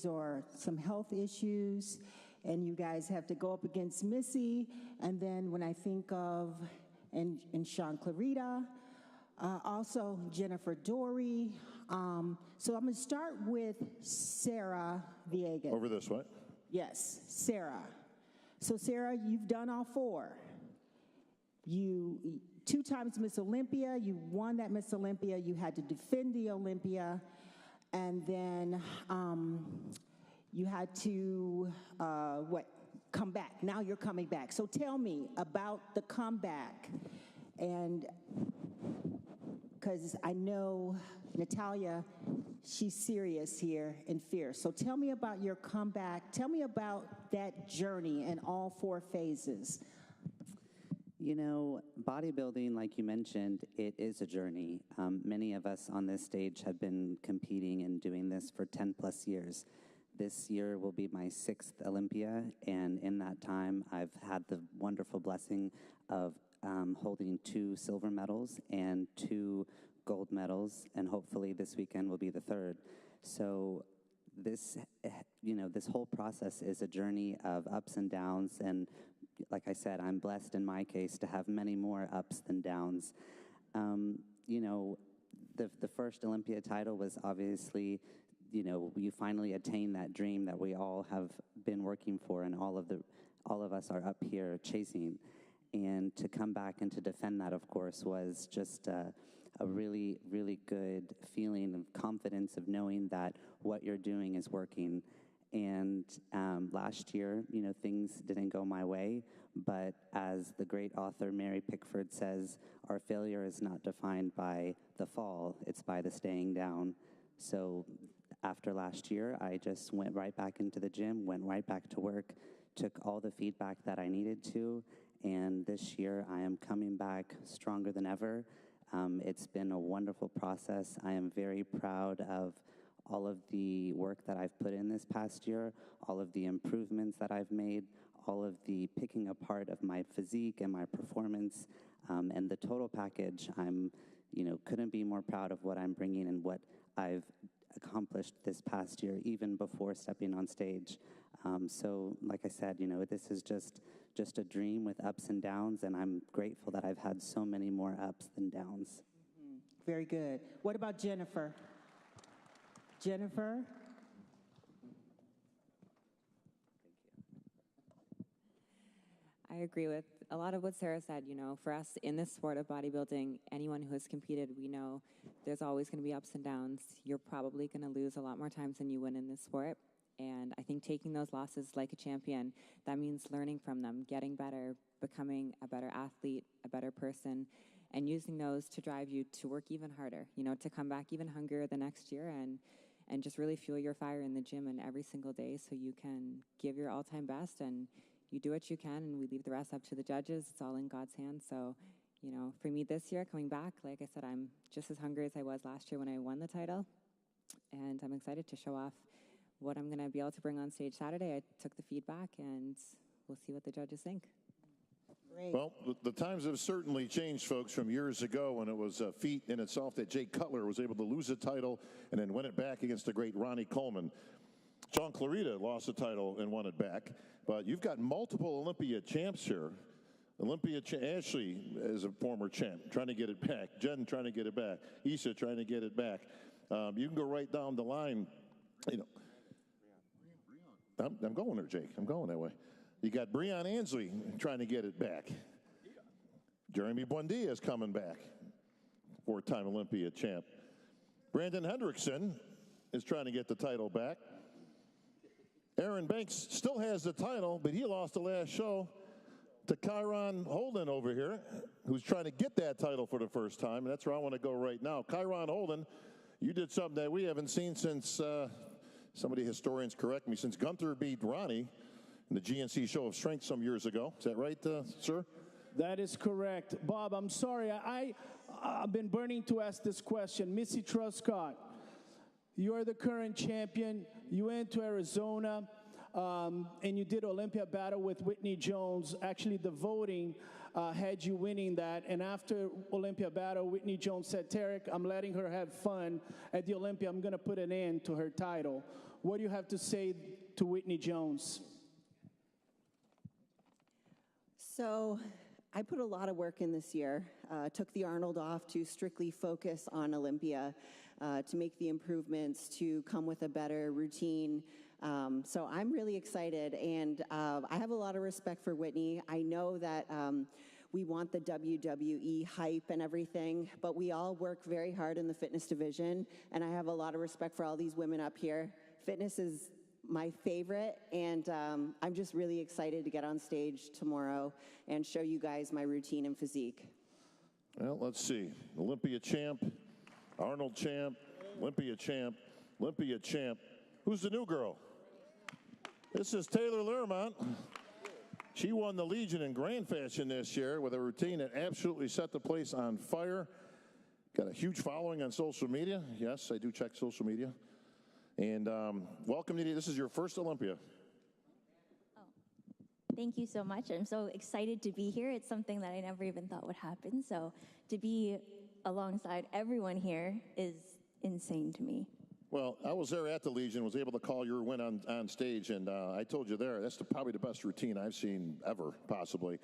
or some health issues, and you guys have to go up against Missy, and then when I think of, and Sean Clarita, also Jennifer Dory. So I'm gonna start with Sarah Villegas. Over this way? Yes, Sarah. So Sarah, you've done all four. You 2 times Miss Olympia, you won that Miss Olympia, you had to defend the Olympia, and then you had to, come back. Now you're coming back. So tell me about the comeback, and because I know Natalia, she's serious here and fierce. So tell me about your comeback. Tell me about that journey in all 4 phases. You know, bodybuilding, like you mentioned, it is a journey. Many of us on this stage have been competing and doing this for 10 plus years. This year will be my 6th Olympia, and in that time, I've had the wonderful blessing of holding 2 silver medals and 2 gold medals, and hopefully this weekend will be the 3rd. So this, this whole process is a journey of ups and downs, and like I said, I'm blessed in my case to have many more ups than downs. The first Olympia title was obviously, you finally attain that dream that we all have been working for, and all of us are up here chasing. And to come back and to defend that, of course, was just a really, really good feeling of confidence of knowing that what you're doing is working. And last year, things didn't go my way, but as the great author Mary Pickford says, our failure is not defined by the fall, it's by the staying down. So after last year, I just went right back into the gym, went right back to work, took all the feedback that I needed to, and this year I am coming back stronger than ever. It's been a wonderful process. I am very proud of all of the work that I've put in this past year, all of the improvements that I've made, all of the picking apart of my physique and my performance, and the total package. I'm, couldn't be more proud of what I'm bringing and what I've accomplished this past year, even before stepping on stage. So, like I said, this is just a dream with ups and downs, and I'm grateful that I've had so many more ups than downs. Mm-hmm. Very good. What about Jennifer? Jennifer? Thank you. I agree with a lot of what Sarah said. For us in this sport of bodybuilding, anyone who has competed, we know there's always going to be ups and downs. You're probably going to lose a lot more times than you win in this sport. And I think taking those losses like a champion, that means learning from them, getting better, becoming a better athlete, a better person, and using those to drive you to work even harder, to come back even hungrier the next year and just really fuel your fire in the gym and every single day so you can give your all-time best, and you do what you can, and we leave the rest up to the judges. It's all in God's hands. So, for me this year, coming back, like I said, I'm just as hungry as I was last year when I won the title, and I'm excited to show off what I'm going to be able to bring on stage Saturday. I took the feedback, and we'll see what the judges think. Great. Well, the times have certainly changed, folks, from years ago when it was a feat in itself that Jay Cutler was able to lose the title and then win it back against the great Ronnie Coleman. Sean Clarita lost the title and won it back, but you've got multiple Olympia champs here. Ashley is a former champ, trying to get it back. Jen trying to get it back. Issa trying to get it back. You can go right down the line. I'm going there, Jake. I'm going that way. You got Breon Ansley trying to get it back. Jeremy Buendia is coming back, 4-time Olympia champ. Brandon Hendrickson is trying to get the title back. Aaron Banks still has the title, but he lost the last show to Kyron Holden over here, who's trying to get that title for the first time, and that's where I want to go right now. Kyron Holden, you did something that we haven't seen since, somebody historians correct me, since Gunther beat Ronnie in the GNC Show of Strength some years ago. Is that right, sir? That is correct. Bob, I'm sorry. I've been burning to ask this question. Missy Truscott, you are the current champion. You went to Arizona. and you did Olympia battle with Whitney Jones. Actually, the voting had you winning that. And after Olympia battle, Whitney Jones said, Tarek, I'm letting her have fun at the Olympia. I'm going to put an end to her title. What do you have to say to Whitney Jones? So I put a lot of work in this year. Took the Arnold off to strictly focus on Olympia, to make the improvements, to come with a better routine. So I'm really excited, and I have a lot of respect for Whitney. I know that we want the WWE hype and everything, but we all work very hard in the fitness division, and I have a lot of respect for all these women up here. Fitness is my favorite, and I'm just really excited to get on stage tomorrow and show you guys my routine and physique. Well, let's see. Olympia champ, Arnold champ, Olympia champ, Olympia champ. Who's the new girl? This is Taylor Lermont. She won the Legion in grand fashion this year with a routine that absolutely set the place on fire. Got a huge following on social media. Yes, I do check social media. And welcome, Nidhi. This is your first Olympia. Oh, thank you so much. I'm so excited to be here. It's something that I never even thought would happen. So to be alongside everyone here is insane to me. Well, I was there at the Legion, was able to call your win on stage, and I told you there, that's probably the best routine I've seen ever, possibly,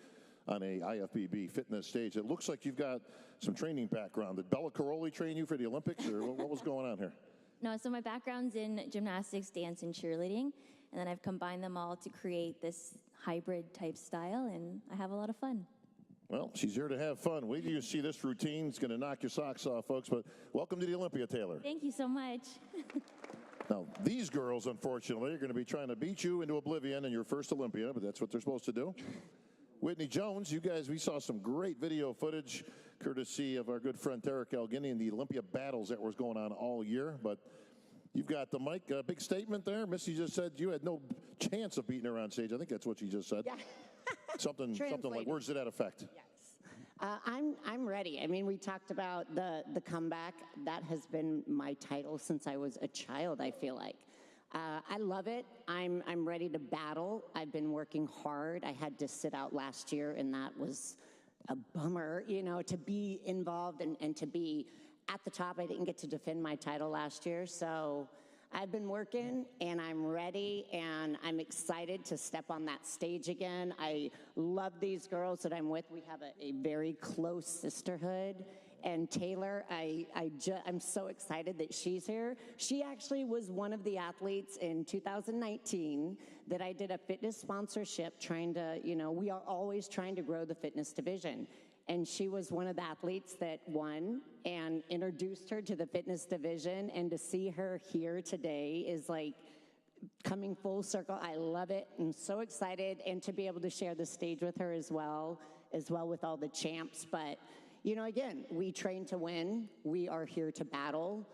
on a IFBB fitness stage. It looks like you've got some training background. Did Bella Caroli train you for the Olympics, or what was going on here? No, so my background's in gymnastics, dance, and cheerleading, and then I've combined them all to create this hybrid type style, and I have a lot of fun. Well, she's here to have fun. Wait till you see this routine. It's going to knock your socks off, folks. But welcome to the Olympia, Taylor. Thank you so much. Now, these girls, unfortunately, are going to be trying to beat you into oblivion in your first Olympia, but that's what they're supposed to do. Whitney Jones, you guys, we saw some great video footage, courtesy of our good friend Tarek Elgini, in the Olympia battles that was going on all year. But you've got the mic, a big statement there. Missy just said you had no chance of beating her on stage. I think that's what she just said. Yeah. Something like words to that effect. Yes. I'm ready. I mean, we talked about the comeback. That has been my title since I was a child, I feel like. I love it. I'm ready to battle. I've been working hard. I had to sit out last year, and that was a bummer, you know, to be involved and to be at the top. I didn't get to defend my title last year, so I've been working, and I'm ready, and I'm excited to step on that stage again. I love these girls that I'm with. We have a very close sisterhood. And Taylor, I'm so excited that she's here. She actually was one of the athletes in 2019 that I did a fitness sponsorship trying to, you know, we are always trying to grow the fitness division. And she was one of the athletes that won and introduced her to the fitness division. And to see her here today is like coming full circle. I love it. I'm so excited. And to be able to share the stage with her as well with all the champs. But, you know, again, we train to win. We are here to battle.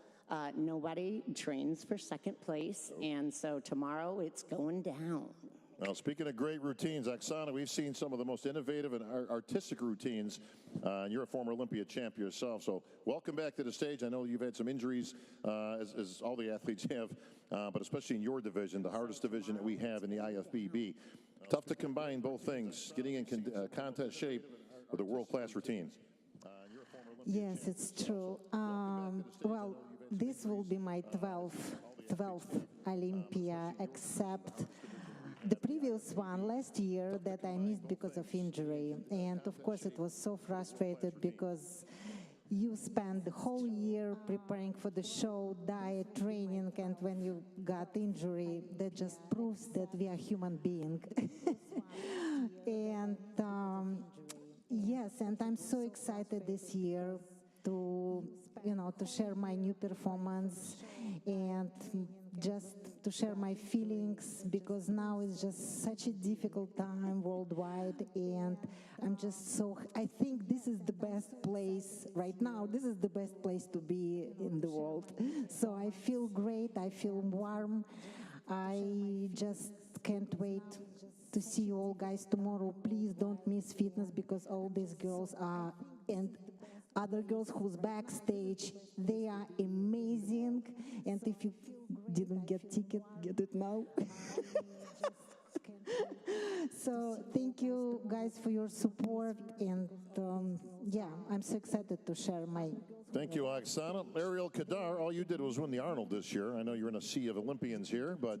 Nobody trains for second place. And so tomorrow it's going down. Well, speaking of great routines, Oksana, we've seen some of the most innovative and artistic routines. You're a former Olympia champ yourself, so welcome back to the stage. I know you've had some injuries, as all the athletes have, but especially in your division, the hardest division that we have in the IFBB. Tough to combine both things, getting in contest shape with a world-class routine. Yes, it's true. Well, this will be my 12th Olympia, except the previous one last year that I missed because of injury. And of course it was so frustrated because you spend the whole year preparing for the show, diet, training, and when you got injury, that just proves that we are human beings. And yes, and I'm so excited this year to, you know, to share my new performance and just to share my feelings, because now it's just such a difficult time worldwide, and I'm just so, I think this is the best place right now. This is the best place to be in the world. So I feel great. I feel warm. I just can't wait to see you all guys tomorrow. Please don't miss fitness, because all these girls are, and other girls who's backstage, they are amazing. And if you didn't get ticket, get it now. So thank you guys for your support, and yeah, I'm so excited to share my. Thank you, Oksana. Ariel Kadar, all you did was win the Arnold this year. I know you're in a sea of Olympians here, but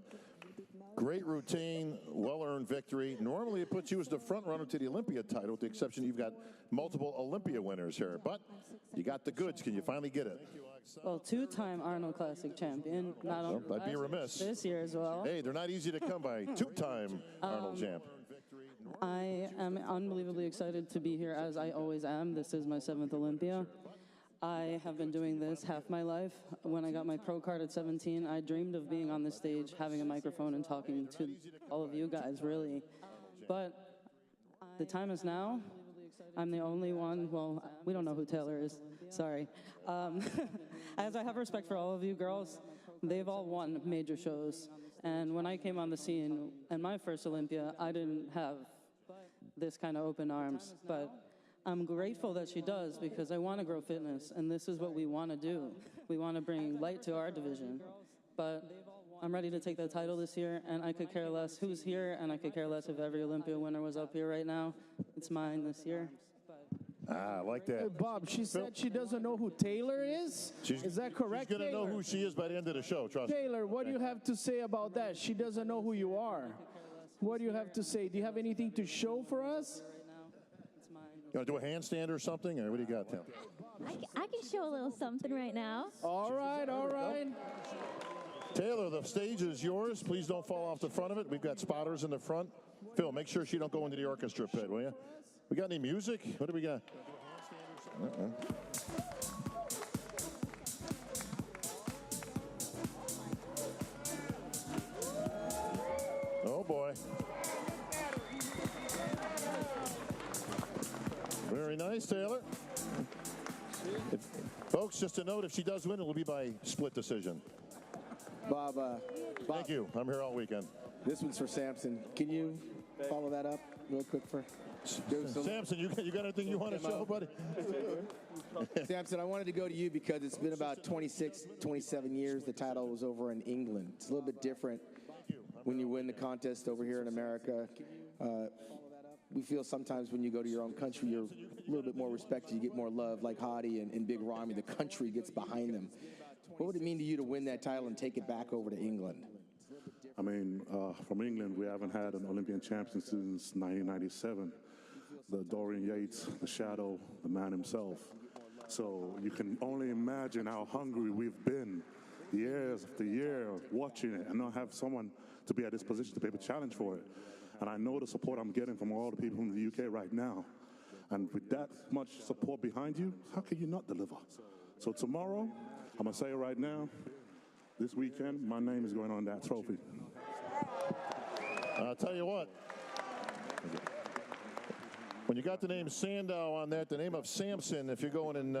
great routine, well-earned victory. Normally it puts you as the front runner to the Olympia title, with the exception you've got multiple Olympia winners here. But you got the goods. Can you finally get it? Well, two-time Arnold Classic champion. Not only I'd be remiss. This year as well. Hey, they're not easy to come by. Two-time Arnold champ. I am unbelievably excited to be here, as I always am. This is my 7th Olympia. I have been doing this half my life. When I got my pro card at 17, I dreamed of being on the stage, having a microphone, and talking to all of you guys, really. But the time is now. I'm the only one. Well, we don't know who Taylor is. Sorry. As I have respect for all of you girls, they've all won major shows. And when I came on the scene in my first Olympia, I didn't have this kind of open arms. But I'm grateful that she does, because I want to grow fitness, and this is what we want to do. We want to bring light to our division. But I'm ready to take that title this year, and I could care less who's here, and I could care less if every Olympia winner was up here right now. It's mine this year. I like that. Hey, Bob, she said she doesn't know who Taylor is. Is that correct, She's going to know Taylor? who she is by the end of the show, trust me. Taylor, what do you have to say about that? She doesn't know who you are. What do you have to say? Do you have anything to show for us? You want to do a handstand or something, or what do you got, Tim? I can show a little something right now. All right, all right. Taylor, the stage is yours. Please don't fall off the front of it. We've got spotters in the front. Phil, make sure she don't go into the orchestra pit, will you? We got any music? What do we got? Oh, boy. Very nice, Taylor. Folks, just a note, if she does win, it will be by split decision. Bob, Thank you. I'm here all weekend. This one's for Samson. Can you follow that up real quick for Samson, you got anything you want to show, buddy? Samson, I wanted to go to you because it's been about 26, 27 years. The title was over in England. It's a little bit different when you win the contest over here in America. We feel sometimes when you go to your own country, you're a little bit more respected. You get more love, like Hadi and Big Ramy. The country gets behind them. What would it mean to you to win that title and take it back over to England? I mean, from England, we haven't had an Olympian champion since 1997. The Dorian Yates, the Shadow, the man himself. So you can only imagine how hungry we've been years after year watching it and not have someone to be at this position to be able to challenge for it. And I know the support I'm getting from all the people from the UK right now. And with that much support behind you, how can you not deliver? So tomorrow, I'm going to say it right now, this weekend, my name is going on that trophy. I'll tell you what. When you got the name Sandow on that, the name of Samson, if you're going in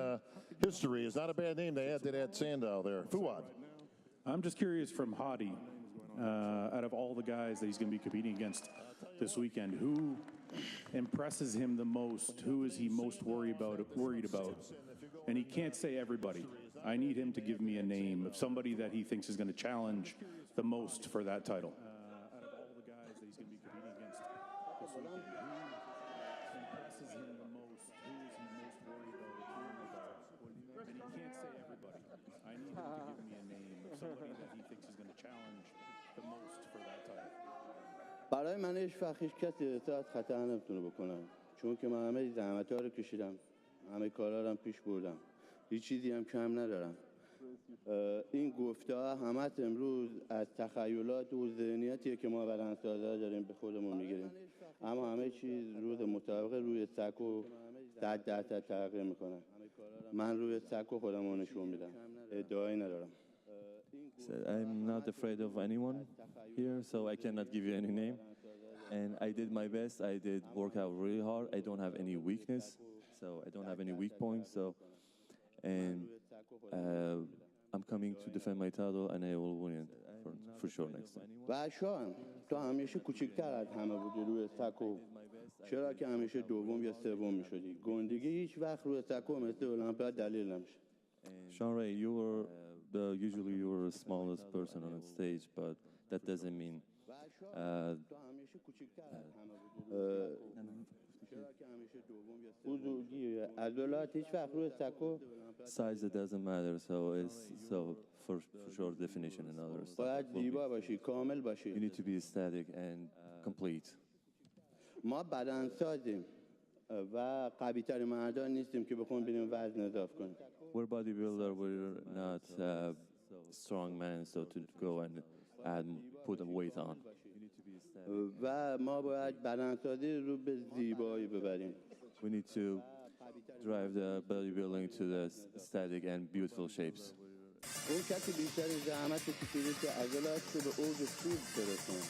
history, is not a bad name. They had Sandow there. Fuad. I'm just curious from Hadi, out of all the guys that he's going to be competing against this weekend, who impresses him the most? Who is he most worried about? And he can't say everybody. I need him to give me a name of somebody that he thinks is going to challenge the most for that title. Out of all the guys that he's going to be competing against this weekend, who impresses him the most? Who is he most worried about? And he can't say everybody. I need him to give me a name of somebody that he thinks is going to challenge the most for that title. برای من هیچ وقت هیچ کسی احساس خطر نمیتونه بکنم، چون که من همه زحمت‌ها رو کشیدم، همه کارا رو پیش بردم، هیچ چیزی هم کم ندارم. این گفته‌ها همه امروز از تخیلات و ذهنیتیه که ما بدنسازا داریم به خودمون میگیریم، اما همه چیز روز مطابق روی سکو 100% تغییر میکنه. من روی سکو خودمو نشون میدم، ادعایی ندارم. I'm not afraid of anyone here, so I cannot give you any name. And I did my best. I did work out really hard. I don't have any weakness, so I don't have any weak points. And I'm coming to defend my title, and I will win it for sure next time. و شان تو همیشه کوچکتر از همه بودی روی سکو، چرا که همیشه دوم یا سوم میشدی. گندگی هیچ وقت روی سکو مثل المپیا دلیل نمیشه. Sean Ray, you usually you're the smallest person on the stage, but that doesn't mean size. It doesn't matter. So it's for sure definition and other stuff. You need to be static and complete. ما بدن سازیم و قوی ترین مردان نیستیم که بخوام بریم وزن اضافه کنیم. We're bodybuilder. We're not strong men, so to go and put a weight on. و ما باید بدنسازی رو به زیبایی ببریم. We need to drive the bodybuilding to the static and beautiful shapes. اون کسی بیشتر زحمت کشیده که عضلات رو به اوج خوب برسونه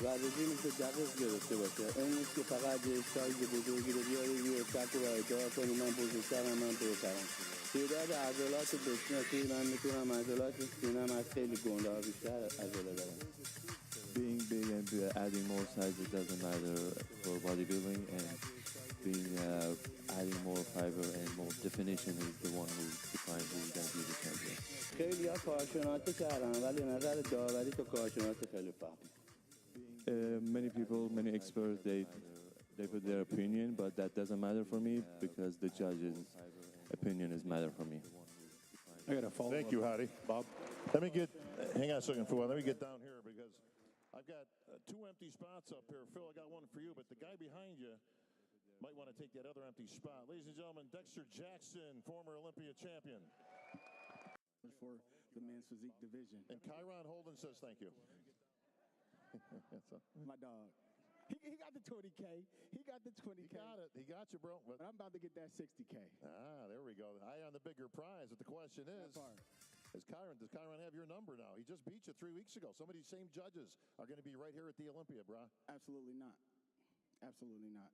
و رژیمی که دقیق گرفته باشه. این نیست که فقط یه سایز بزرگی رو بیاری روی تک و ادعا کنی من بزرگترم، من بهترم. تعداد عضلات بشناسی من میتونم عضلات سینم از خیلی گنده ها بیشتر عضله دارم. Being big and adding more size, it doesn't matter for bodybuilding, and being adding more fiber and more definition is the one who defines who's going to be the champion. خیلی ها کارشناسی کردن ولی نظر داوری تو کارشناسی خیلی فرق. Many people, many experts, they put their opinion, but that doesn't matter for me because the judge's opinion is matter for me. I got a follow-up. Thank you, Hadi. Bob. Hang on a second, Fuad. Let me get down here because I've got two empty spots up here. Phil, I got one for you, but the guy behind you might want to take that other empty spot. Ladies and gentlemen, Dexter Jackson, former Olympia champion. For the men's physique division. And Kyron Holden says thank you. My dog. He got the 20K. He got the 20K. He got it. He got you, bro. But I'm about to get that 60K. There we go. Eye on the bigger prize. But the question is, does Kyron have your number now? He just beat you 3 weeks ago. Some of these same judges are going to be right here at the Olympia, bro. Absolutely not. Absolutely not.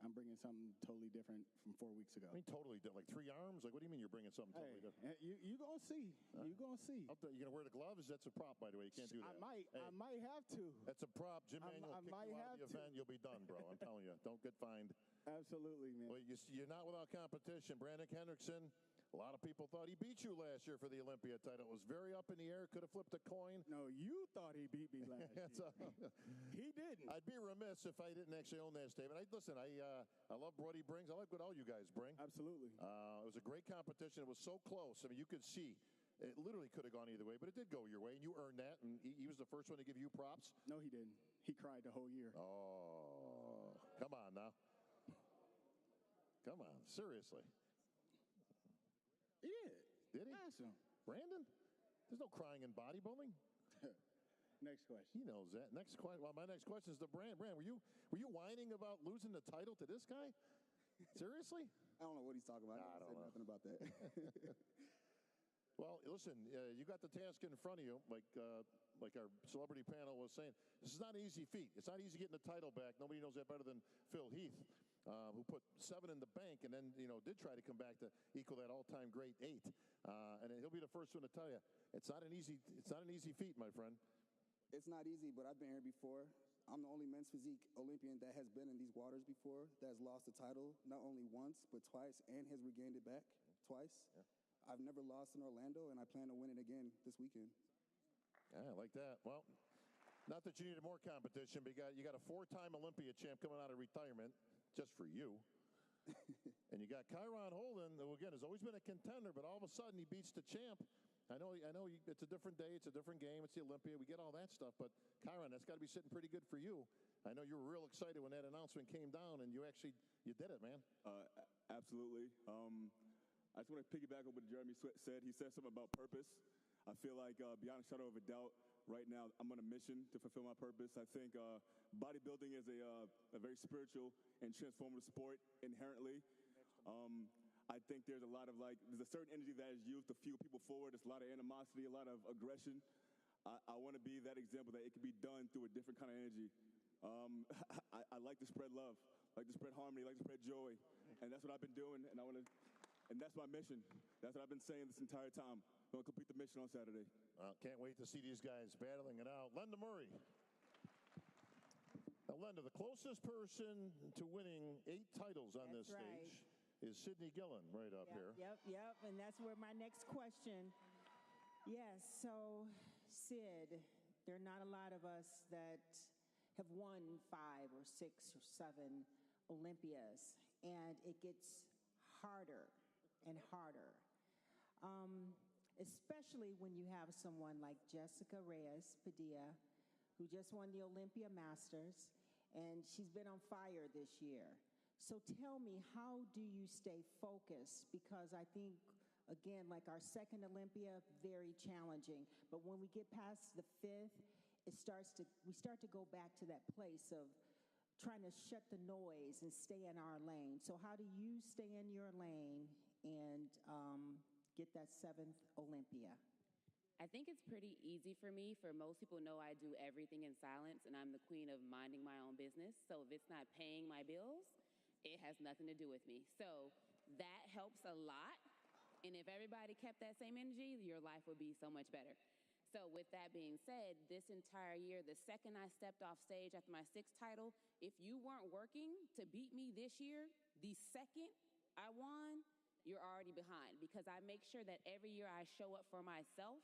I'm bringing something totally different from 4 weeks ago. I mean, totally different. Like 3 arms? Like, what do you mean you're bringing something totally different? You going to see. You going to see. You going to wear the gloves? That's a prop, by the way. You can't do that. I might have to. That's a prop. Jim Manuel will kick you out of the event. You'll be done, bro. I'm telling you. Don't get fined. Absolutely, man. Well, you're not without competition. Brandon Hendrickson, a lot of people thought he beat you last year for the Olympia title. It was very up in the air. Could have flipped a coin. No, you thought he beat me last year. He didn't. I'd be remiss if I didn't actually own that statement. I love what he brings. I like what all you guys bring. Absolutely. It was a great competition. It was so close. I mean, you could see it literally could have gone either way, but it did go your way, and you earned that. And he was the first one to give you props. No, he didn't. He cried the whole year. Oh, come on now. Come on, seriously. He did. Did he? Ask him. Brandon? There's no crying in bodybuilding. Next question. He knows that. Next question. Well, my next question is to Brand. Brand, were you whining about losing the title to this guy? Seriously? I don't know what he's talking about. I don't know nothing about that. Well, listen, you got the task in front of you, like our celebrity panel was saying. This is not an easy feat. It's not easy getting the title back. Nobody knows that better than Phil Heath, who put 7 in the bank and then did try to come back to equal that all-time great 8. And he'll be the first one to tell you it's not an easy feat, my friend. It's not easy, but I've been here before. I'm the only men's physique Olympian that has been in these waters before, that has lost the title not only once, but twice, and has regained it back twice. Yeah. I've never lost in Orlando, and I plan to win it again this weekend. Yeah, I like that. Well, not that you needed more competition, but you got a 4-time Olympia champ coming out of retirement just for you. And you got Kyron Holden, who, again, has always been a contender, but all of a sudden he beats the champ. I know it's a different day, it's a different game, it's the Olympia, we get all that stuff, but Kyron, that's got to be sitting pretty good for you. I know you were real excited when that announcement came down, and you did it, man. Absolutely. I just want to piggyback on what Jeremy said. He said something about purpose. I feel like, beyond a shadow of a doubt, right now I'm on a mission to fulfill my purpose. I think bodybuilding is a very spiritual and transformative sport inherently. I think there's a certain energy that is used to fuel people forward. There's a lot of animosity, a lot of aggression. I want to be that example that it can be done through a different kind of energy. I like to spread love, like to spread harmony, like to spread joy, and that's what I've been doing, and that's my mission. That's what I've been saying this entire time. I'm going to complete the mission on Saturday. Can't wait to see these guys battling it out. Lenda Murray. Now, Lenda, the closest person to winning 8 titles on this stage is Sydney Gillen right up here. Yep. And that's where my next question Yes, so Sid, there are not a lot of us that have won 5 or 6 or 7 Olympias, and it gets harder and harder. Especially when you have someone like Jessica Reyes Padilla, who just won the Olympia Masters, and she's been on fire this year. So tell me, how do you stay focused? Because I think, again, like our second Olympia, very challenging. But when we get past the 5th, we start to go back to that place of trying to shut the noise and stay in our lane. So how do you stay in your lane and get that 7th Olympia? I think it's pretty easy for me. For most people know I do everything in silence, and I'm the queen of minding my own business. So if it's not paying my bills, it has nothing to do with me. So that helps a lot. And if everybody kept that same energy, your life would be so much better. So with that being said, this entire year, the second I stepped off stage after my 6th title, if you weren't working to beat me this year, the second I won, you're already behind, because I make sure that every year I show up for myself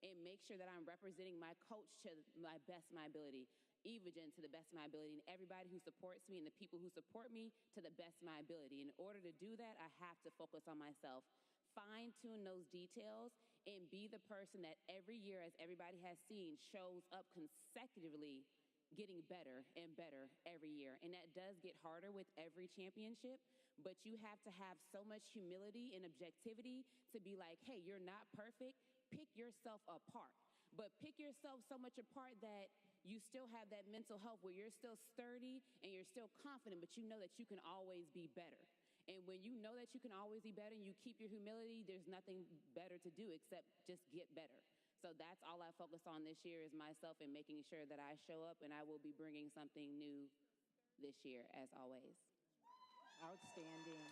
and make sure that I'm representing my coach to my best of my ability, Evagen to the best of my ability, and everybody who supports me and the people who support me to the best of my ability. In order to do that, I have to focus on myself, fine-tune those details, and be the person that every year, as everybody has seen, shows up consecutively, getting better and better every year. And that does get harder with every championship, but you have to have so much humility and objectivity to be like, hey, you're not perfect. Pick yourself apart, but pick yourself so much apart that you still have that mental health where you're still sturdy and you're still confident, but you know that you can always be better. And when you know that you can always be better and you keep your humility, there's nothing better to do except just get better. So that's all I focus on this year, is myself and making sure that I show up, and I will be bringing something new this year, as always. Outstanding.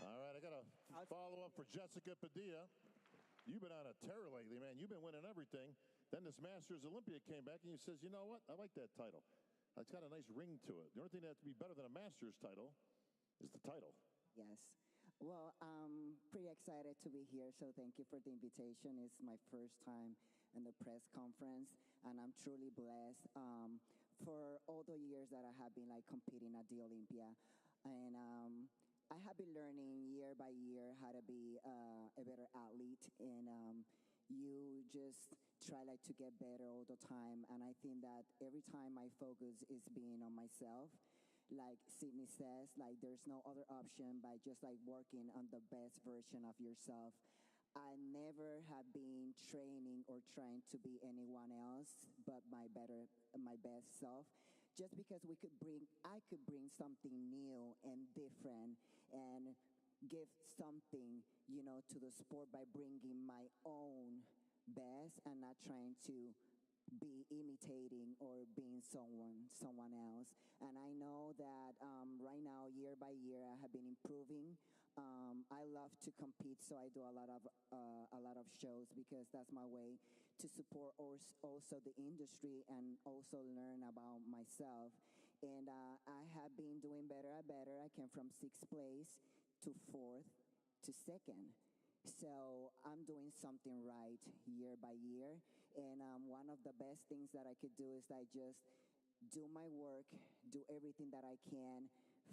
All right, I got a follow-up for Jessica Padilla. You've been on a tear lately, man. You've been winning everything. Then this Masters Olympia came back, and you says, you know what? I like that title. It's got a nice ring to it. The only thing that has to be better than a Masters title is the title. Yes. Well, I'm pretty excited to be here, so thank you for the invitation. It's my first time in the press conference, and I'm truly blessed for all the years that I have been competing at the Olympia. And I have been learning year by year how to be a better athlete, and you just try to get better all the time. And I think that every time my focus is being on myself, like Sydney says, there's no other option by just working on the best version of yourself. I never have been training or trying to be anyone else but my best self. Just because I could bring something new and different and give something, to the sport by bringing my own best and not trying to be imitating or being someone else. And I know that right now, year by year, I have been improving. I love to compete, so I do a lot of shows because that's my way to support also the industry and also learn about myself. And I have been doing better and better. I came from 6th place to 4th to 2nd. So I'm doing something right year by year. And one of the best things that I could do is I just do my work, do everything that I can,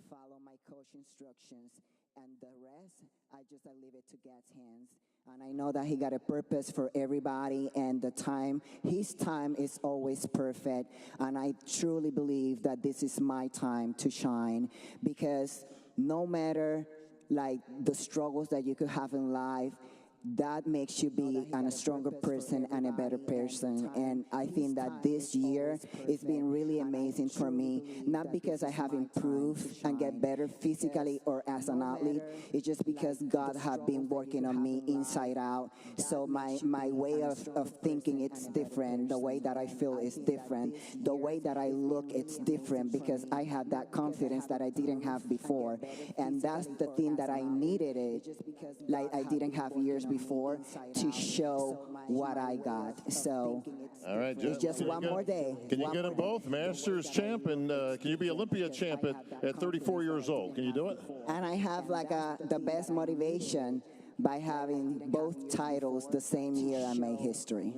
follow my coach instructions, and the rest, I leave it to God's hands. And I know that he got a purpose for everybody, and his time is always perfect. And I truly believe that this is my time to shine, because no matter the struggles that you could have in life, that makes you be a stronger person and a better person. And I think that this year has been really amazing for me, not because I have improved and get better physically or as an athlete. It's just because God has been working on me inside out. So my way of thinking, it's different. The way that I feel is different. The way that I look, it's different, because I have that confidence that I didn't have before. And that's the thing that I needed I didn't have years before to show what I got. So all right, it's just one more day. Can you get them both? Masters champ, and can you be Olympia champ at 34 years old? Can you do it? And I have the best motivation by having both titles the same year I made history.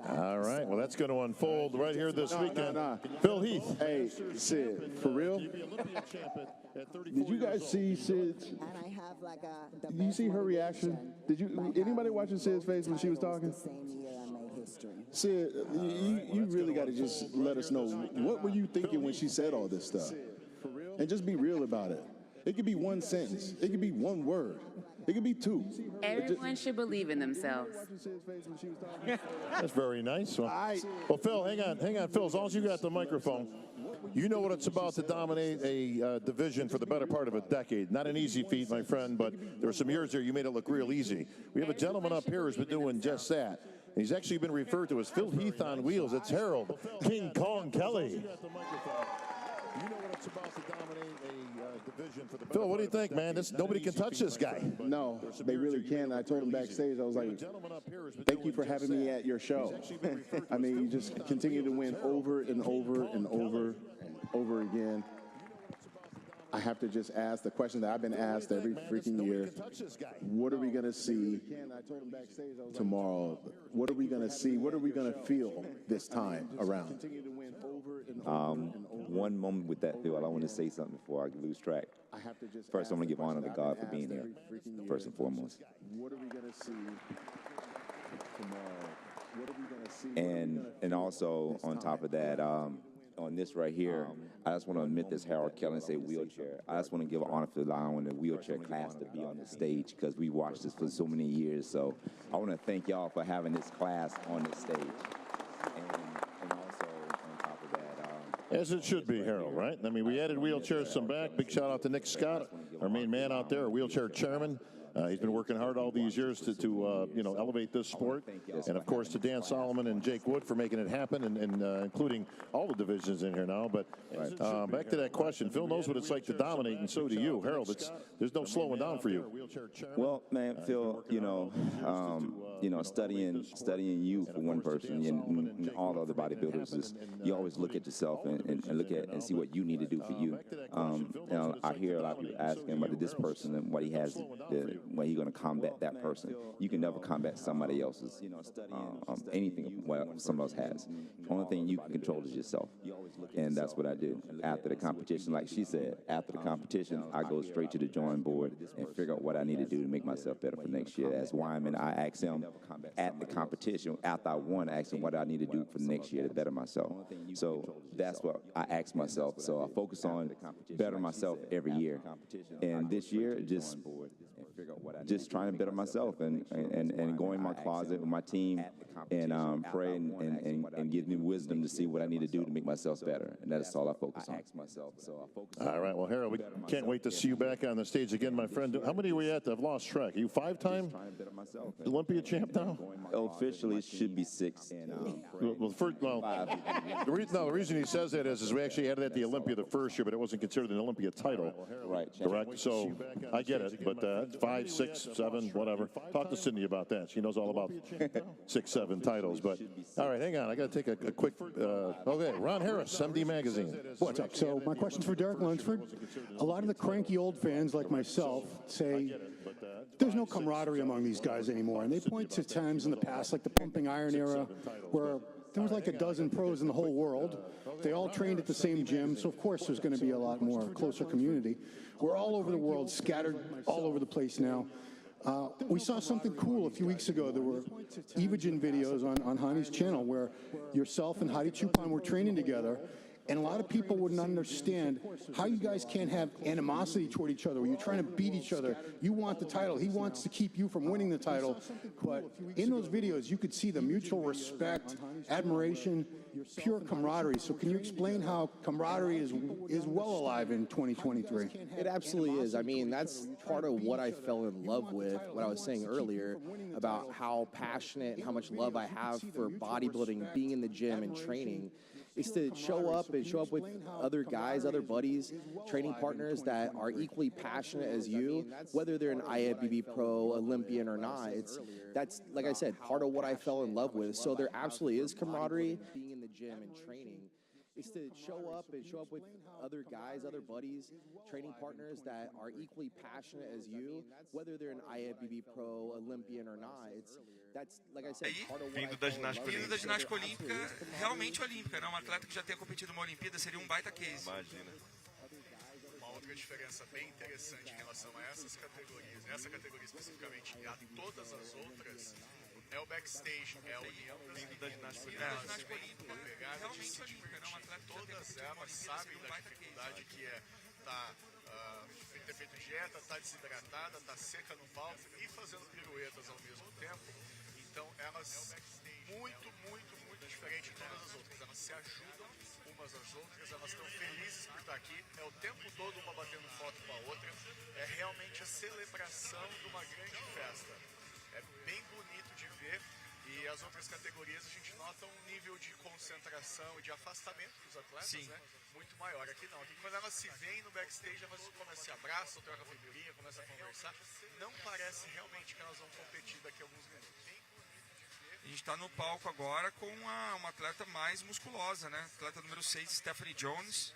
All right, well, that's going to unfold right here this weekend. Phil Heath. Hey, Sid, for real? Did you guys see Sid's? And I have like a. Did you see her reaction? Did you? Anybody watching Sid's face when she was talking? Same year I made history. Sid, you really got to just let us know, what were you thinking when she said all this stuff? And just be real about it. It could be one sentence. It could be one word. It could be two. Everyone should believe in themselves. That's very nice. Well, Phil, hang on, Phil. As long as you got the microphone, you know what it's about to dominate a division for the better part of a decade. Not an easy feat, my friend, but there were some years there you made it look real easy. We have a gentleman up here who's been doing just that. And he's actually been referred to as Phil Heath on wheels. It's Harold King Kong Kelly. You know what it's about to dominate a division for the Phil, what do you think, man? Nobody can touch this guy. No, they really can. I told him backstage, I was like, thank you for having me at your show. I mean, you just continue to win over and over and over and over again. I have to just ask the question that I've been asked every freaking year. What are we going to see tomorrow? What are we going to see? What are we going to feel this time around? One moment with that, Phil, I want to say something before I lose track. First, I want to give honor to God for being here, first and foremost. What are we going to see tomorrow? What are we going to see? And also, on top of that, on this right here, I just want to admit this Harold Kelly and say wheelchair. I just want to give honor to allowing the wheelchair class to be on the stage because we watched this for so many years. So I want to thank y'all for having this class on the stage. And also, on top of that, As it should be, Harold, right? I mean, we added wheelchairs some back. Big shout out to Nick Scott, our main man out there, our wheelchair chairman. He's been working hard all these years to elevate this sport. And, of course, to Dan Solomon and Jake Wood for making it happen and including all the divisions in here now. But back to that question, Phil knows what it's like to dominate, and so do you. Harold, there's no slowing down for you. Well, man, Phil, studying you for one person and all the other bodybuilders is you always look at yourself and look at and see what you need to do for you. I hear a lot of people asking about this person and what he has when he's going to combat that person. You can never combat somebody else's, anything what somebody else has. The only thing you can control is yourself. And that's what I do. After the competition, like she said, after the competition, I go straight to the drawing board and figure out what I need to do to make myself better for next year. As Wyman, I asked him at the competition, after I won, I asked him what I need to do for next year to better myself. So that's what I asked myself. So I focus on bettering myself every year. And this year, just trying to better myself and go in my closet with my team and pray and give me wisdom to see what I need to do to make myself better. And that's all I focus on. All right, well, Harold, we can't wait to see you back on the stage again, my friend. How many are we at? I've lost track. Are you five-time Olympia champ now? Officially, it should be 6. The reason he says that is we actually added at the Olympia the first year, but it wasn't considered an Olympia title. Right. Correct? So I get it, but 5, 6, 7, whatever. Talk to Cindy about that. She knows all about 6, 7 titles. But all right, hang on. I got to take a quick. Okay, Ron Harris, MD Magazine. What's up? So my question's for Derek Lunsford. A lot of the cranky old fans like myself say there's no camaraderie among these guys anymore, and they point to times in the past, like the pumping iron era, where there was like a dozen pros in the whole world. They all trained at the same gym, so of course there's going to be a lot more closer community. We're all over the world, scattered all over the place now. We saw something cool a few weeks ago. There were Evogen videos on Hani's channel where yourself and Hadi Chupan were training together. And a lot of people wouldn't understand how you guys can't have animosity toward each other, where you're trying to beat each other. You want the title. He wants to keep you from winning the title. But in those videos, you could see the mutual respect, admiration, pure camaraderie. So can you explain how camaraderie is well alive in 2023? It absolutely is. I mean, that's part of what I fell in love with, what I was saying earlier about how passionate and how much love I have for bodybuilding, being in the gym and training. Is to show up with other guys, other buddies, training partners that are equally passionate as you, whether they're an IFBB pro, Olympian or not. That's, like I said, part of what I fell in love with. So there absolutely is camaraderie. Being in the gym and training is to show up with other guys, other buddies, training partners that are equally passionate as you, whether they're an IFBB pro, Olympian or not. That's, like I said, part of what I Vindo da ginástica olímpica, realmente olímpica, né? Um atleta que já tenha competido numa Olimpíada seria um baita case. Imagina. Uma outra diferença bem interessante em relação a essas categorias, essa categoria especificamente e a todas as outras, é o backstage, é a união da ginástica olímpica. Realmente olímpica, né? Um atleta todas elas sabem da dificuldade que é ter feito dieta, estar desidratada, estar seca no palco e fazendo piruetas ao mesmo tempo. Então elas muito diferente de todas as outras. Elas se ajudam umas às outras, elas estão felizes por estar aqui. É o tempo todo uma batendo foto com a outra. É realmente a celebração de uma grande festa. É bem bonito de ver. E as outras categorias a gente nota um nível de concentração e de afastamento dos atletas, né? Muito maior. Aqui não. Aqui quando elas se veem no backstage, elas começam a se abraçam, trocam figurinha, começam a conversar. Não parece realmente que elas vão competir daqui a alguns minutos. A gente está no palco agora com uma atleta mais musculosa, né? Atleta número 6, Stephanie Jones.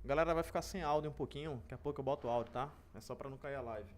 Galera, vai ficar sem áudio um pouquinho, daqui a pouco eu boto o áudio, tá? É só pra não cair a live.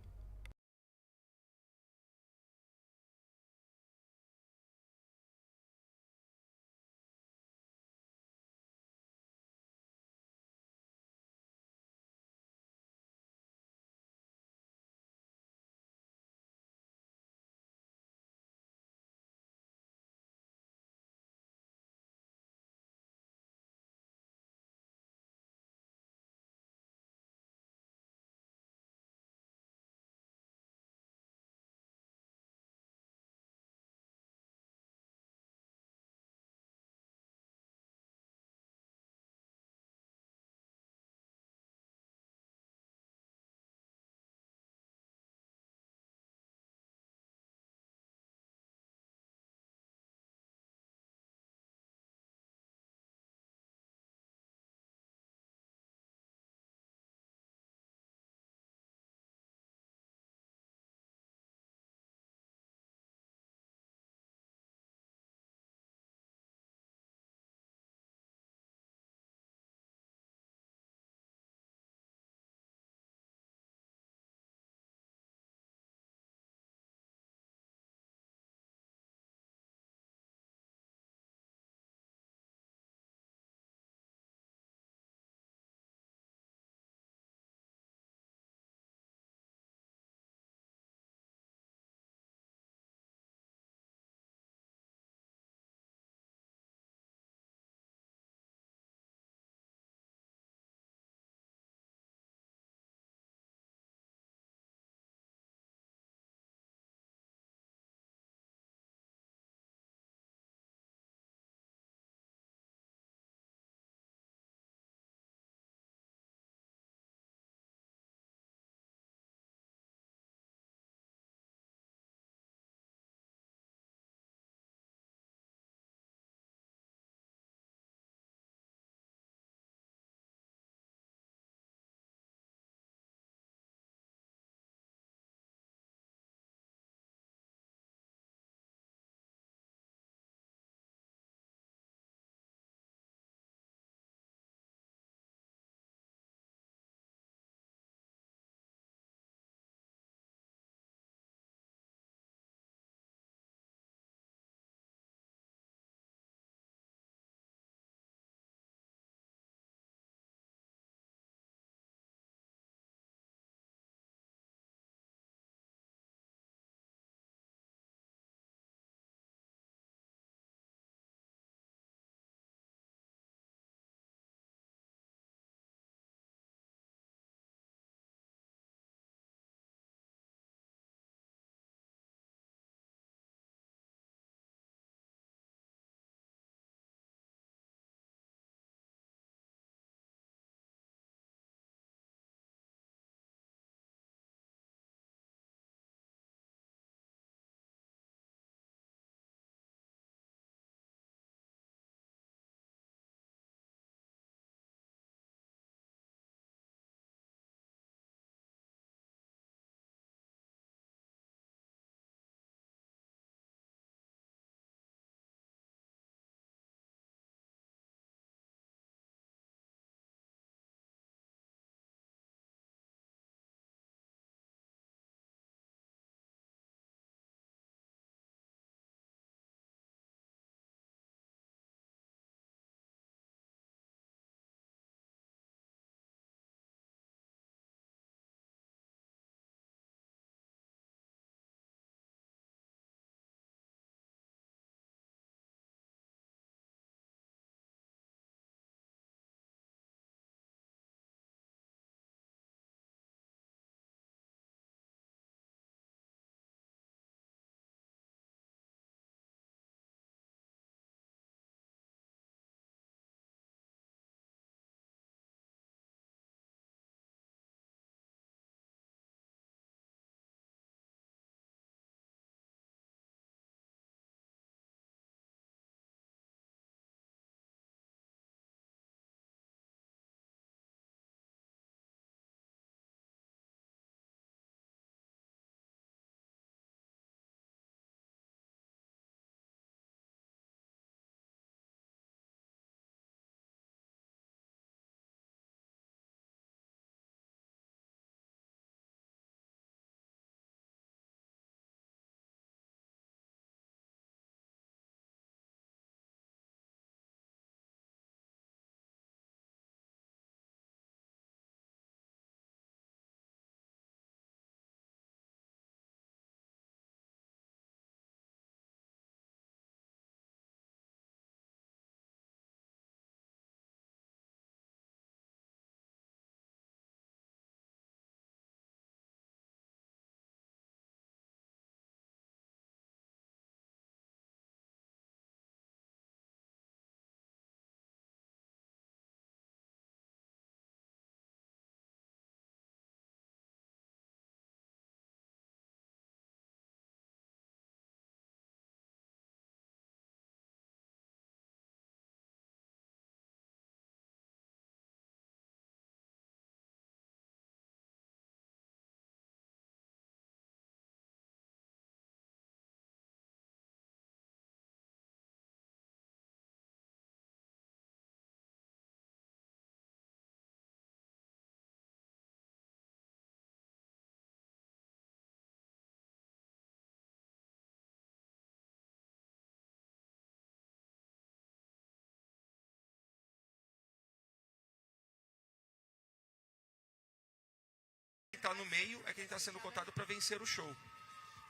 está no meio é quem está sendo cotado para vencer o show.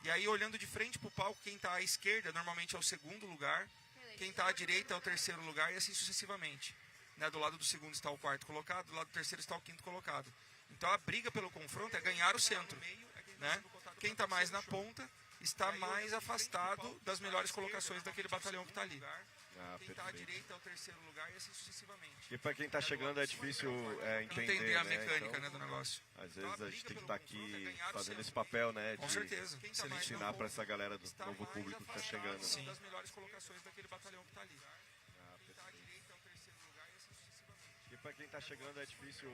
E aí, olhando de frente para o palco, quem está à esquerda normalmente é o segundo lugar, quem está à direita é o terceiro lugar e assim sucessivamente. Né? Do lado do segundo está o quarto colocado, do lado do terceiro está o quinto colocado. Então a briga pelo confronto é ganhar o centro. Né? Quem está mais na ponta está mais afastado das melhores colocações daquele batalhão que está ali. Quem está à direita é o terceiro lugar e assim sucessivamente. E para quem está chegando é difícil entender a né? mecânica então, do negócio. Às vezes a gente tem que estar aqui fazendo esse papel, né? Com certeza. De ensinar para essa galera do novo público que está chegando. Né? Sim. Das melhores colocações daquele batalhão que está ali. E para quem está chegando é difícil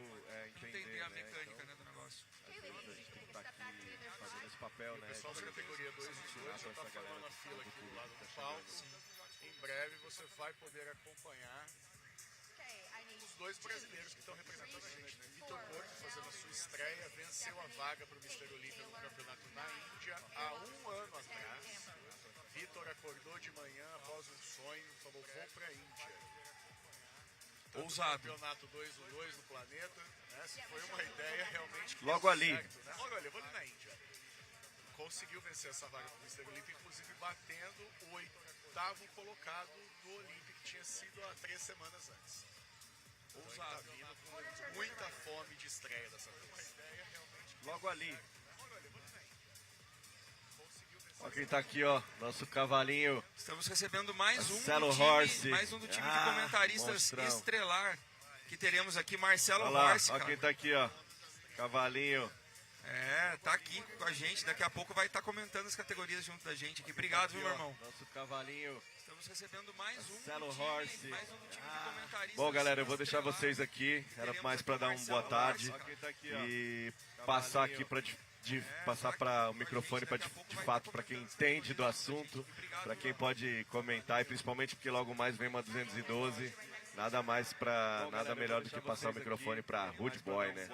entender a né? mecânica então, do negócio. Às vezes a gente tem que estar aqui fazendo esse papel, né? O pessoal da categoria 2 e 2 já está formando a fila aqui do lado do palco. Em breve você vai poder acompanhar os dois brasileiros que estão representando a gente. Né? Vitor Porto fazendo a sua estreia, venceu a vaga para o Mr. Olympia no campeonato na Índia há 1 ano atrás. Vitor acordou de manhã após um sonho, falou, vou para a Índia. Ousado. Campeonato 2-2 no planeta, né? Se foi uma ideia realmente que logo ali. Certo, né? Logo ali, eu vou ali na Índia. Conseguiu vencer essa vaga para o Mr. Olympia, inclusive batendo o 8º colocado do Olympia, que tinha sido há 3 semanas antes. Ousado. Tá vindo com muita fome de estreia dessa vez. Logo ali. Ó quem tá aqui, ó, nosso cavalinho. Estamos recebendo mais um do time de comentaristas monstrão. estrelar que teremos aqui, Marcelo Olha lá, Horse. ó quem tá aqui, ó, cavalinho. Tá aqui com a gente, daqui a pouco vai estar comentando as categorias junto da gente aqui. Obrigado, viu, meu irmão? Nosso cavalinho. Estamos recebendo mais um Marcelo do time, Horse. de comentaristas. Bom, galera, eu vou deixar vocês aqui. Era mais para dar uma boa tarde e passar aqui para passar para o microfone para de fato para quem entende do assunto, para quem pode comentar e principalmente porque logo mais vem uma 212. Nada melhor do que passar o microfone para Rude Boy, né?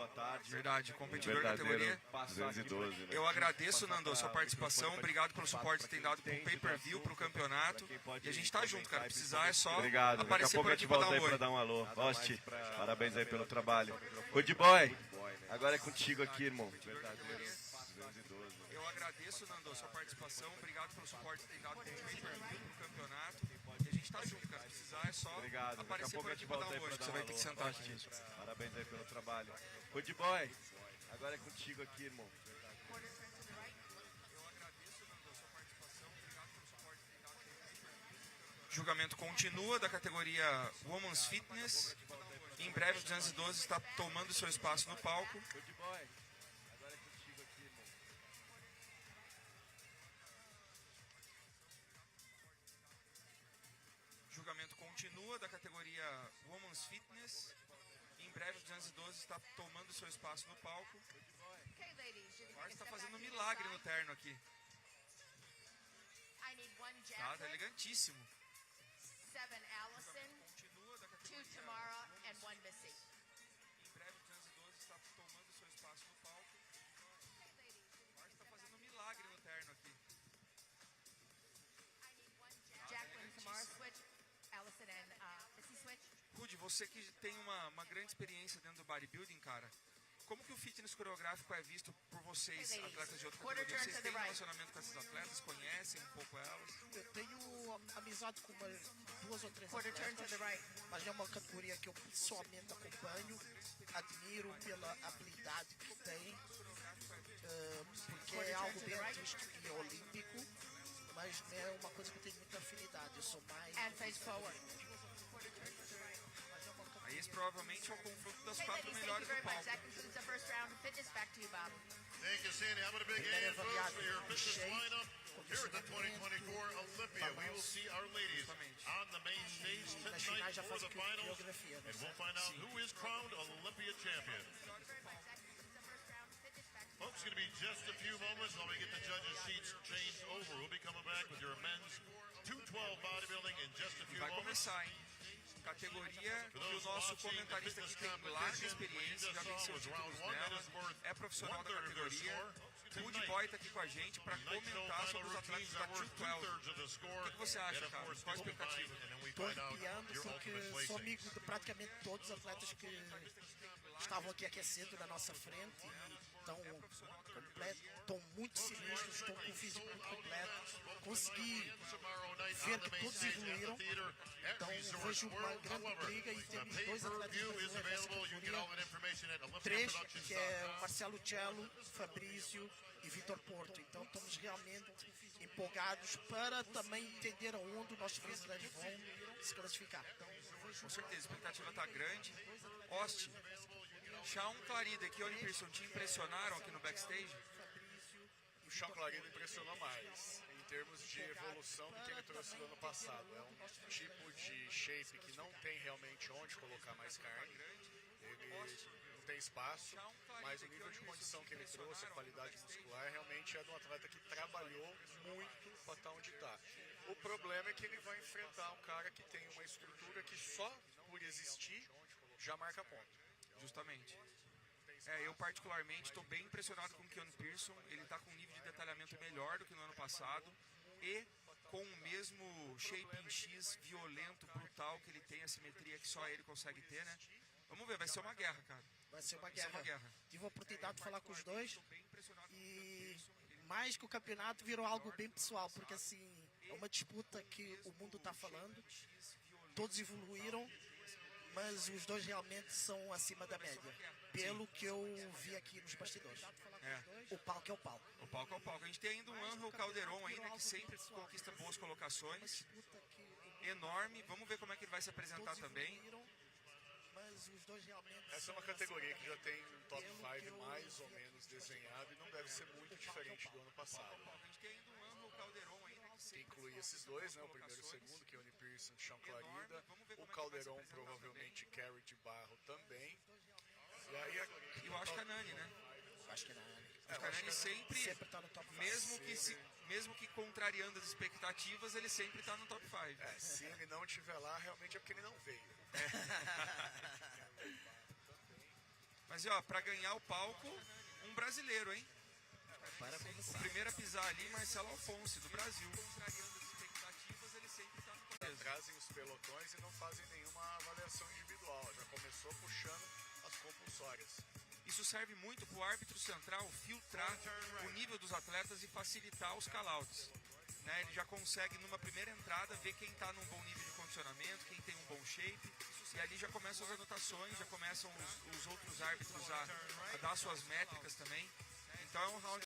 Verdade, competidor da categoria. 212, né? Eu agradeço, Nando, a sua participação. Obrigado pelo suporte que tem dado pro pay-per-view, pro campeonato. E a gente tá junto, cara. Precisar é só Obrigado. aparecer por aqui pra dar um oi. Para dar um alô. Hosti, parabéns aí pelo trabalho. Rude Boy, agora é contigo aqui, irmão. Eu agradeço, Nando, a sua participação. Obrigado pelo suporte que tem dado pro pay-per-view, pro campeonato. E a gente tá junto, cara. Precisar é só aparecer por aqui pra dar um oi. Você vai ter que sentar aqui. Parabéns aí pelo trabalho. Rude Boy, agora é contigo aqui, irmão. Julgamento continua da categoria Women's Fitness. Em breve o 212 está tomando seu espaço no palco. Julgamento continua da categoria Women's Fitness. Em breve o 212 está tomando seu espaço no palco. O Ars está fazendo um milagre no terno aqui. Tá elegantíssimo. 7 Allison, 2 Tamara, and 1 Missy. Em breve o 212 está tomando seu espaço no palco. O Ars está fazendo um milagre no terno aqui. Jacqueline, Tamara switch, Allison and Missy switch. Rude, você que tem uma grande experiência dentro do bodybuilding, cara, como que o fitness coreográfico é visto por vocês, atletas de outra categoria? Vocês têm relacionamento com essas atletas? Conhecem um pouco elas? Eu tenho amizade com 2 ou 3 atletas, mas é uma categoria que eu pessoalmente acompanho, admiro pela habilidade que tem, porque é algo bem artístico e olímpico, mas não é uma coisa que eu tenho muita afinidade, eu sou mais... Aí esse provavelmente é o confronto das 4 melhores do palco. That concludes the first round of fitness. Back to you, Bob. Thank you, Sandy. How about a big hand, folks, for your fitness lineup here at the 2024 Olympia. We will see our ladies on the main stage tonight for the finals, and we'll find out who is crowned Olympia champion. Folks, it's going to be just a few moments while we get the judges' seats changed over. We'll be coming back with your men's 212 bodybuilding in just a few moments. Categoria que o nosso comentarista aqui tem larga experiência, já venceu títulos nela, é profissional da categoria. O Woody Boy está aqui com a gente para comentar sobre os atletas da 212. O que você acha, cara? Qual a expectativa? Estou arrepiando porque sou amigo de praticamente todos os atletas que estavam aqui aquecendo na nossa frente e estão muito sinistros, estão com o físico muito completo. Consegui ver que todos evoluíram, então vejo uma grande briga e temos dois atletas nessa categoria, três, que é o Marcelo Cello, Fabrício e Vitor Porto. Então estamos realmente empolgados para também entender aonde os nossos brasileiros vão se classificar. Com certeza, a expectativa está grande. Austin, Shaun Clarida e Oni Pearson te impressionaram aqui no backstage? O Shaun Clarida impressionou mais em termos de evolução do que ele trouxe no ano passado. É um tipo de shape que não tem realmente onde colocar mais carne. Ele não tem espaço, mas o nível de condição que ele trouxe, a qualidade muscular, realmente é de um atleta que trabalhou muito para estar onde está. O problema é que ele vai enfrentar um cara que tem uma estrutura que só por existir já marca ponto. Justamente. Eu particularmente estou bem impressionado com o Keon Pearson. Ele está com um nível de detalhamento melhor do que no ano passado e com o mesmo shape em X violento, brutal que ele tem, a simetria que só ele consegue ter, né? Vamos ver, vai ser uma guerra, cara. Vai ser uma guerra. Tive a oportunidade de falar com os dois e mais que o campeonato virou algo bem pessoal, porque assim, é uma disputa que o mundo está falando, todos evoluíram, mas os dois realmente são acima da média, pelo que eu vi aqui nos bastidores. O palco é o palco. O palco é o palco. A gente tem ainda um Angel Calderon ainda, que sempre conquista boas colocações. Enorme. Vamos ver como é que ele vai se apresentar também. Essa é uma categoria que já tem um top 5 mais ou menos desenhado e não deve ser muito diferente do ano passado. A gente tem ainda um Angel Calderon ainda, que inclui esses dois, né, o primeiro e o segundo, que é o Oni Pearson e Shaun Clarida. O Calderon provavelmente Carry de Barro também. E aí e o Ashkanani, né? O Ashkanani. O Ashkanani sempre tá no top 5. Mesmo que contrariando as expectativas, ele sempre está no top 5. Se ele não estiver lá, realmente é porque ele não veio. Mas para ganhar o palco, um brasileiro, hein? O primeiro a pisar ali, Marcelo Alfonso, do Brasil. Contrariando as expectativas, ele sempre está no top 5. Trazem os pelotões e não fazem nenhuma avaliação individual. Já começou puxando as compulsórias. Isso serve muito para o árbitro central filtrar o nível dos atletas e facilitar os call-outs. Né? Ele já consegue, numa primeira entrada, ver quem está num bom nível de condicionamento, quem tem um bom shape, e ali já começam as anotações, já começam os outros árbitros a dar suas métricas também. Então é um round